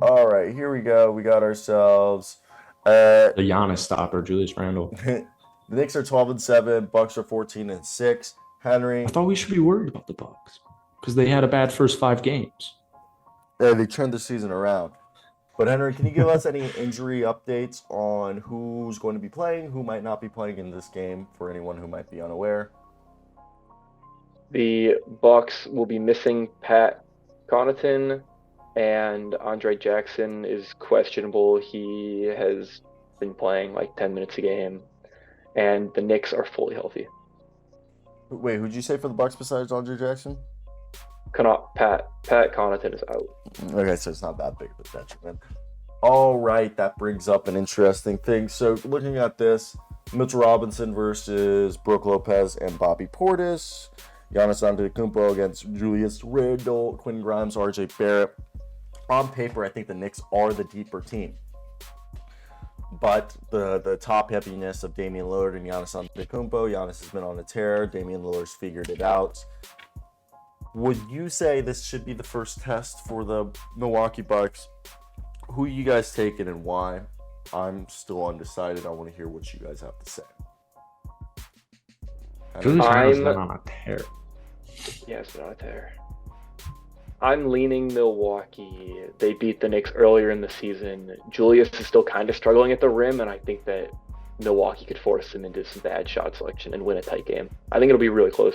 All right, here we go. We got ourselves. The Giannis stopper, Julius Randle. The Knicks are 12-7. Bucks are 14-6. I Henry, thought we should be worried about the Bucks because they had a bad first 5 games. they turned the season around. But Henry, can you give us any injury updates on who's going to be playing, who might not be playing in this game for anyone who might be unaware? The Bucks will be missing Pat Connaughton, and Andre Jackson is questionable. He has been playing like 10 minutes a game, and the Knicks are fully healthy. Wait, who'd you say for the Bucks besides Andre Jackson? Pat Connaughton is out. Okay, so it's not that big of a detriment. All right, that brings up an interesting thing. So looking at this, Mitchell Robinson versus Brooke Lopez and Bobby Portis. Giannis Antetokounmpo against Julius Randle, Quinn Grimes, RJ Barrett. On paper, I think the Knicks are the deeper team. But the top heaviness of Damian Lillard and Giannis Antetokounmpo. Giannis has been on a tear. Damian Lillard's figured it out. Would you say this should be the first test for the Milwaukee Bucks? Who you guys taking and why? I'm still undecided. I want to hear what you guys have to say. Julius Randle's been I'm on a tear. Yes, not there. I'm leaning Milwaukee. They beat the Knicks earlier in the season. Julius is still kind of struggling at the rim, and I think that Milwaukee could force him into some bad shot selection and win a tight game. I think it'll be really close.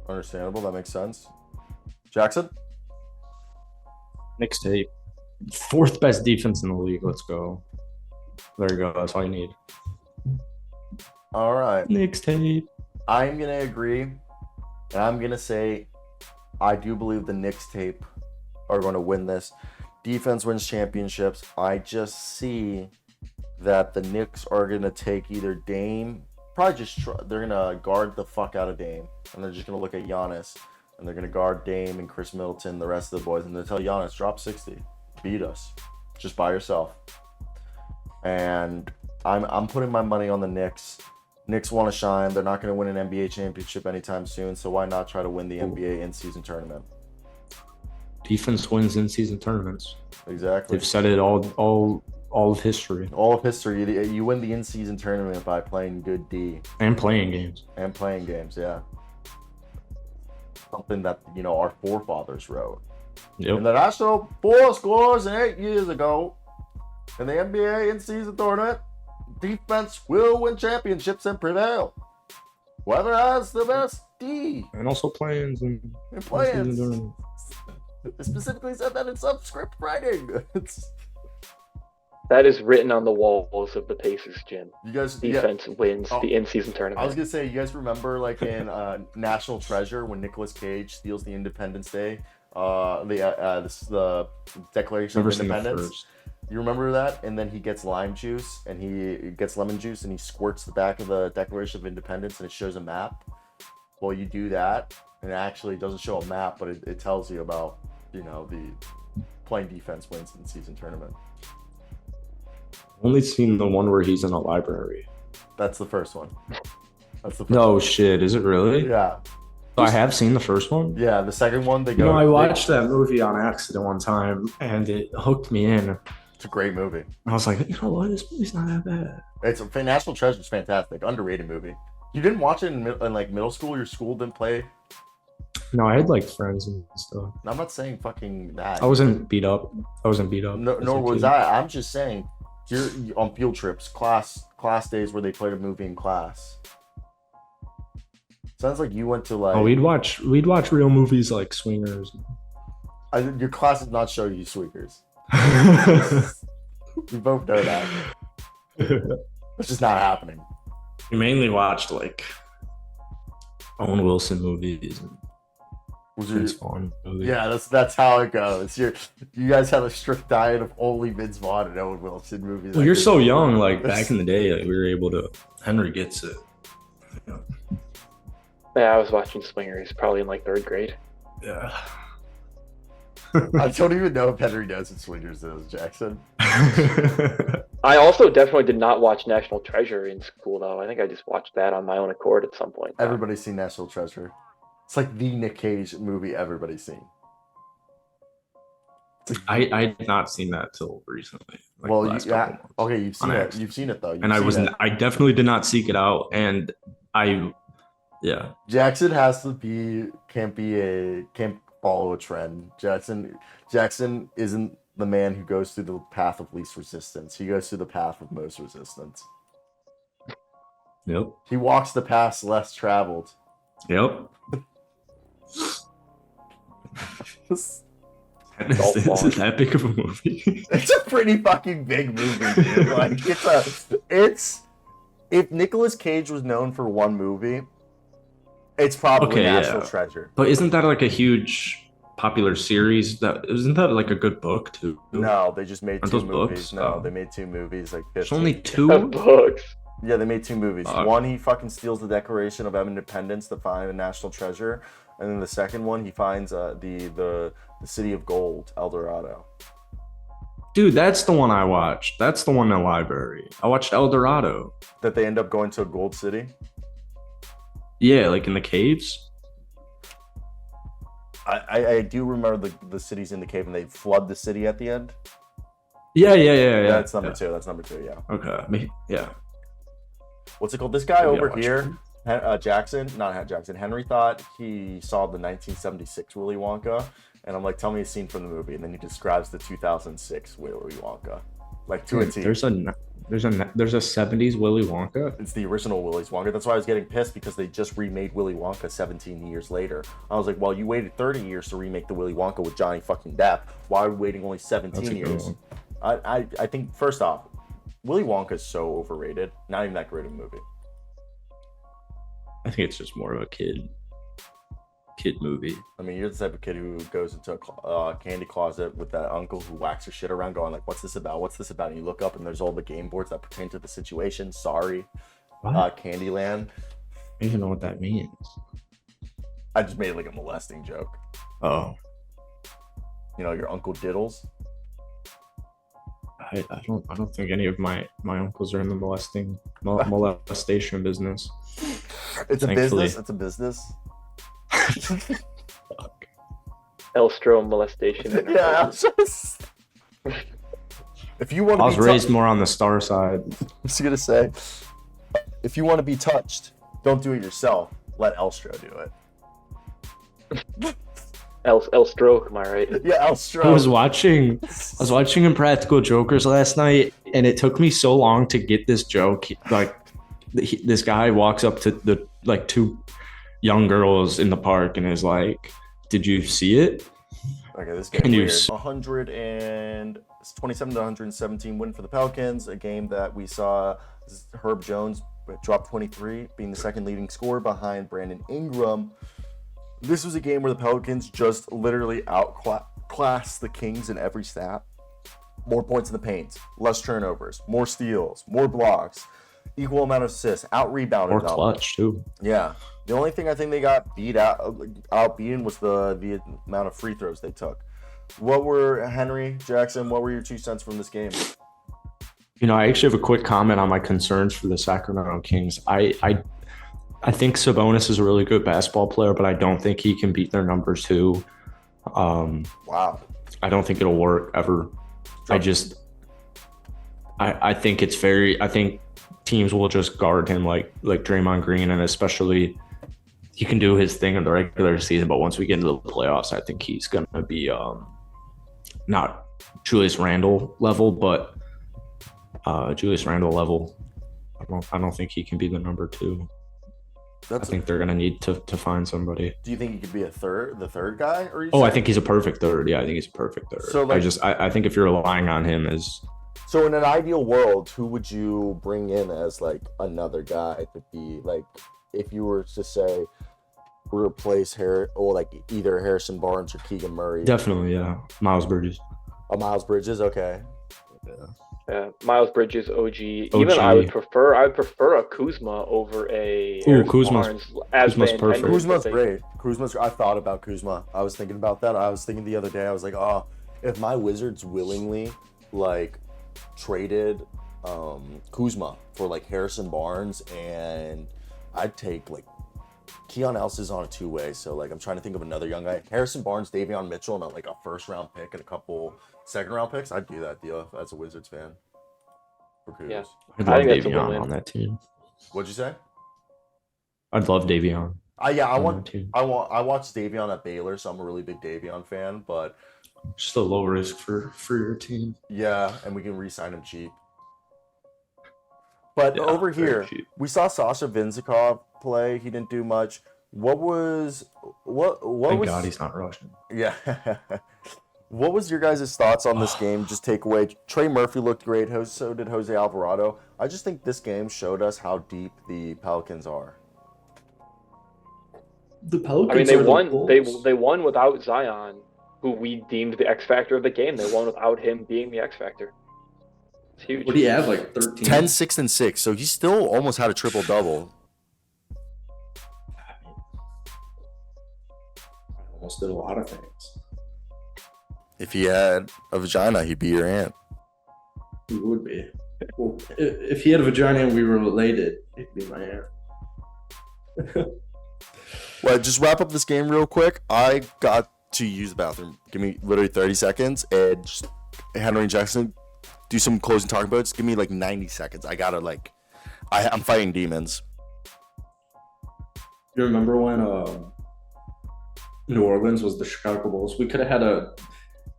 Understandable. That makes sense. Jackson? Knicks tape. Fourth best defense in the league. Let's go. There you go. That's all you need. All right. Knicks tape. I'm going to agree. And I'm going to say I do believe the Knicks tape are going to win this. Defense wins championships. I just see that the Knicks are going to take either Dame, probably just they're going to guard the fuck out of Dame. And they're just going to look at Giannis. And they're going to guard Dame and Chris Middleton, the rest of the boys. And they'll tell Giannis, drop 60. Beat us. Just by yourself. And I'm putting my money on the Knicks. Knicks want to shine. They're not going to win an NBA championship anytime soon, so why not try to win the NBA in-season tournament? Defense wins in-season tournaments. Exactly. They've said it all of history All of history. You win the in-season tournament by playing good D and playing games. and playing games. Yeah, something that our forefathers wrote. Yep. And the national four scores 8 years ago in the NBA in-season tournament. Defense will win championships and prevail. Whoever has the best D And also plans and plans. It specifically said that in some script writing. That is written on the walls of the Pacers gym. You guys, Defense wins the in-season tournament. I was gonna say, you guys remember like in National Treasure when Nicolas Cage steals the Independence Day, the Declaration Never of seen the Independence. first. You remember that? And then he gets lime juice and he gets lemon juice and he squirts the back of the Declaration of Independence and it shows a map. Well, you do that and it actually doesn't show a map, but it tells you about the playing defense wins in season tournament. Only seen the one where he's in a library. That's the first one. That's the first No one. shit, is it really? Yeah. I have seen the first one. Yeah, the second one they go. I watched that movie on accident one time and it hooked me in. It's a great movie. I was like, you know what? This movie's not that bad. It's National Treasure is fantastic, underrated movie. You didn't watch it in like middle school. Your school didn't play. No, I had like friends and stuff. I'm not saying fucking that. I wasn't beat up. No, nor was I. I'm just saying, you're on field trips, class days where they played a movie in class. Sounds like you went to like. Oh, we'd watch real movies like Swingers. Your class did not show you Sweakers. We both know that. It's just not happening. We mainly watched like Owen Wilson movies and Vince Vaughn movies. Yeah, that's how it goes. You guys have a strict diet of only Vince Vaughn and Owen Wilson movies. Well, you're so young. Like back in the day, like, we were able to. Henry gets it. Yeah, I was watching Swingers probably in like third grade. Yeah. I don't even know if Henry knows what Swingers is, Jackson. I also definitely did not watch National Treasure in school, though. I think I just watched that on my own accord at some point. Everybody's seen National Treasure. It's like the Nick Cage movie everybody's seen. I had not seen that till recently. Like Well, the last yeah, couple months, okay, you've seen on it. accident. You've seen it though. You've And I seen wasn't. it. I definitely did not seek it out, and I, yeah. Jackson can't follow a trend. Jackson isn't the man who goes through the path of least resistance. He goes through the path of most resistance. Yep. He walks the paths less traveled. Yep. It's Is that big of a movie? a pretty fucking big movie, dude. Like it's if Nicolas Cage was known for one movie, it's probably National Treasure. But isn't that like a huge popular series? Isn't that like a good book too? No, they just made Aren't two those movies. books? No, Oh. they made two movies. Like 15. There's only two. Books. Yeah, they made two movies. Fuck. One, he fucking steals the Declaration of Independence to find a national treasure, and then the second one, he finds the city of gold, El Dorado. Dude, that's the one I watched. That's the one in the library. I watched El Dorado. That they end up going to a gold city. Yeah, like in the caves. I do remember the city's in the cave, and they flood the city at the end. Yeah. That's number two. That's number two. Yeah. Okay. Yeah. What's it called? This guy Maybe over I'll watch here, Jackson. Henry thought he saw the 1976 Willy Wonka, and I'm like, tell me a scene from the movie, and then he describes the 2006 Willy Wonka, like to a T. There's a 70s Willy Wonka. It's the original Willy's Wonka. That's why I was getting pissed, because they just remade Willy Wonka 17 years later. I was like, well, you waited 30 years to remake the Willy Wonka with Johnny fucking Depp. Why are we waiting only 17 That's a good years? one. I think, first off, Willy Wonka is so overrated. Not even that great of a movie. I think it's just more of a kid movie. I mean, you're the type of kid who goes into a candy closet with that uncle who whacks your shit around, going like, "What's this about? What's this about?" And you look up, and there's all the game boards that pertain to the situation. Sorry, What? Candyland. I don't even know what that means. I just made like a molesting joke. Oh, You know, your Uncle Diddles. I don't think any of my uncles are in the molestation business. It's a Thankfully. business. It's a business. Fuck. Elstro molestation. Yeah. I was just... If you want I to was be raised more on the star side. I was gonna say, if you want to be touched, don't do it yourself. Let Elstro do it. Elstro, am I right? Yeah, Elstro. I was watching Impractical Jokers last night, and it took me so long to get this joke. Like, this guy walks up to the two young girls in the park and is like, "Did you see it?" Okay, this game Can you weird. 127 to 117 win for the Pelicans. A game that we saw Herb Jones drop 23, being the second leading scorer behind Brandon Ingram. This was a game where the Pelicans just literally outclassed the Kings in every stat. More points in the paint, less turnovers, more steals, more blocks, equal amount of assists, out-rebounded More them. clutch too. Yeah. The only thing I think they got outbeaten was the amount of free throws they took. What were, Henry, Jackson, what were your 2 cents from this game? You know, I actually have a quick comment on my concerns for the Sacramento Kings. I think Sabonis is a really good basketball player, but I don't think he can beat their number 2. Wow. I don't think it'll work ever. I think it's I think teams will just guard him like Draymond Green, and especially he can do his thing in the regular season, but once we get into the playoffs, I think he's going to be not Julius Randle level, but Julius Randle level. I don't think he can be the number 2. I think they're going to need to find somebody. Do you think he could be the third guy? I think he's a perfect third. Yeah, I think he's a perfect third. So, like, I think if you're relying on him as... So in an ideal world, who would you bring in as like another guy to be like, if you were to say replace either Harrison Barnes or Keegan Murray? Definitely, yeah. Miles Bridges. Oh, Miles Bridges, okay. Yeah, Miles Bridges, OG. Even I would prefer a Kuzma over a Harrison Barnes as Kuzma's the perfect. intended, Kuzma's but great. I thought about Kuzma. I was thinking about that. I was thinking the other day, I was like, oh, if my Wizards willingly like traded Kuzma for like Harrison Barnes, and I'd take like Keon Ellis is on a two-way, so like I'm trying to think of another young guy. Harrison Barnes, Davion Mitchell, and like a first-round pick and a couple second-round picks. I'd do that deal as a Wizards fan. For kudos. Yeah. I'd I love think that's a Davion win-win. on that team. What'd you say? I'd love Davion. Yeah, on that team. I watched Davion at Baylor, so I'm a really big Davion fan. But Just a low risk for your team. yeah, and we can re-sign him cheap. But Yeah, over very here, cheap. we saw Sasha Vinzikov play. He didn't do much. What was Thank God he's not Russian. Yeah. What was your guys' thoughts on this game? Just take away. Trey Murphy looked great. So did Jose Alvarado. I just think this game showed us how deep the Pelicans are. The Pelicans. I mean, they are the won. Bulls. They won without Zion, who we deemed the X factor of the game. They won without him being the X factor. It's huge. What do you have? Like 13? 10, 6, and 6. So he still almost had a triple-double. Almost did a lot of things. If he had a vagina, he'd be your aunt. He would be. Well, if he had a vagina and we were related, he'd be my aunt. Well, just wrap up this game real quick. I got to use the bathroom. Give me literally 30 seconds. And just Henry Jackson, do some closing talking about it. Just give me like 90 seconds. I gotta like, I'm fighting demons. You remember when New Orleans was the Chicago Bulls? We could have had a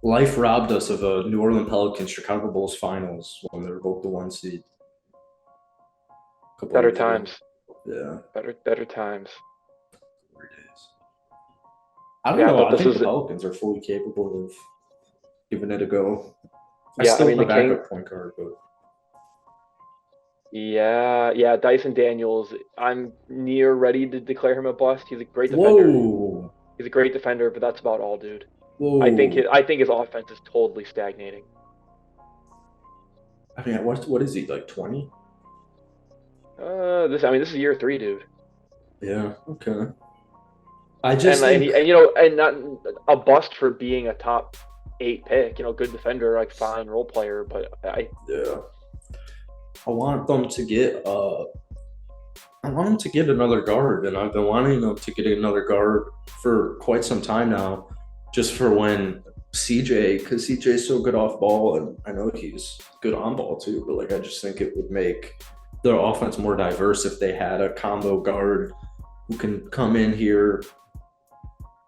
life robbed us of a New Orleans Pelicans Chicago Bulls finals when they were both the 1 seed. Better times. Yeah. Better times. I don't Yeah, know. but I this think is- the Pelicans are fully capable of giving it a go. Yeah, I still mean, have the a King- backup point guard, but Yeah, Dyson Daniels. I'm near ready to declare him a bust. He's a great defender. whoa. He's a great defender, but that's about all, dude. Whoa. I think his offense is totally stagnating. I mean, what is he, like 20? This is year 3, dude. Yeah, okay. I just And think, and not a bust for being a top 8 pick. Good defender, like fine role player, but yeah. I want them to get another guard, and I've been wanting them to get another guard for quite some time now, just for when because CJ's so good off ball, and I know he's good on ball too, but like I just think it would make their offense more diverse if they had a combo guard who can come in here,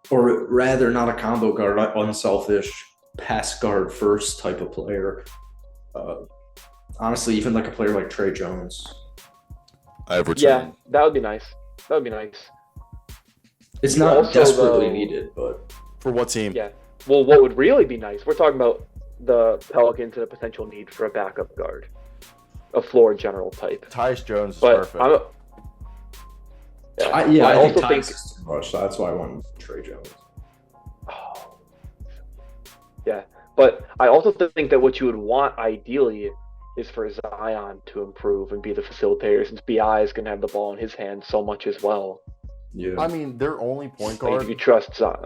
or rather not a combo guard, unselfish pass guard first type of player. Honestly, even like a player like Trey Jones. I have returned. yeah, that would be nice. It's You not also, desperately though- needed, but For what team? Yeah. Well, what would really be nice? We're talking about the Pelicans and a potential need for a backup guard, a floor general type. Tyus Jones is But perfect. I also think think. Tyus is too much. So that's why I want Trey Jones. Oh. Yeah, but I also think that what you would want ideally is for Zion to improve and be the facilitator, since Bi is going to have the ball in his hands so much as well. Yeah, I mean, their only point Like, guard. if you trust Zion.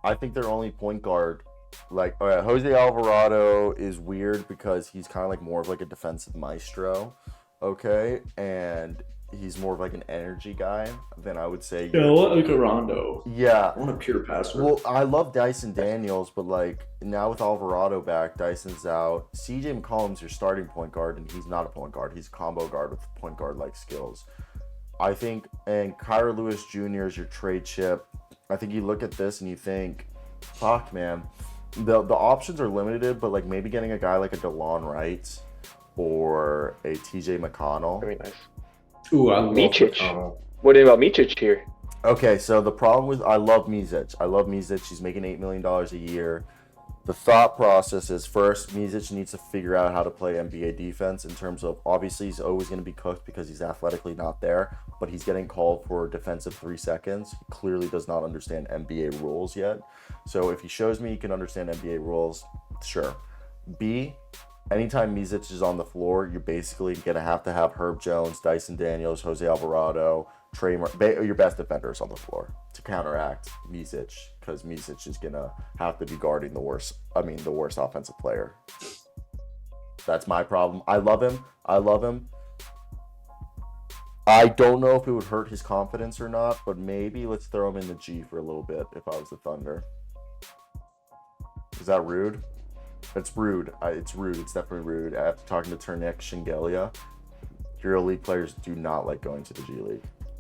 I think their only point guard, like, Jose Alvarado is weird because he's kind of like more of like a defensive maestro, okay? And he's more of like an energy guy than I would say. yeah, like a Rondo. Yeah. I want a pure passer. Well, I love Dyson Daniels, but like now with Alvarado back, Dyson's out. CJ McCollum's your starting point guard, and he's not a point guard. He's a combo guard with point guard like skills. I think, and Kyra Lewis Jr. is your trade chip. I think you look at this and you think, fuck, man, the options are limited, but like maybe getting a guy like a DeLon Wright or a TJ McConnell. Very nice. Ooh, I love Micic. McConnell. What do you think about Micic here? Okay, so the problem with I love Micic. He's making $8 million a year. The thought process is first, Micic needs to figure out how to play NBA defense in terms of obviously he's always going to be cooked because he's athletically not there, but he's getting called for defensive 3 seconds. He clearly does not understand NBA rules yet. So if he shows me he can understand NBA rules, sure. B, anytime Micic is on the floor, you're basically going to have Herb Jones, Dyson Daniels, Jose Alvarado, your best defenders on the floor to counteract Micic, because Micic is gonna have to be guarding the worst offensive player. That's my problem. I love him. I don't know if it would hurt his confidence or not, but maybe let's throw him in the G for a little bit if I was the Thunder. Is that rude? It's rude. It's rude. It's definitely rude. After talking to Ternek Shingelia, EuroLeague players do not like going to the G League.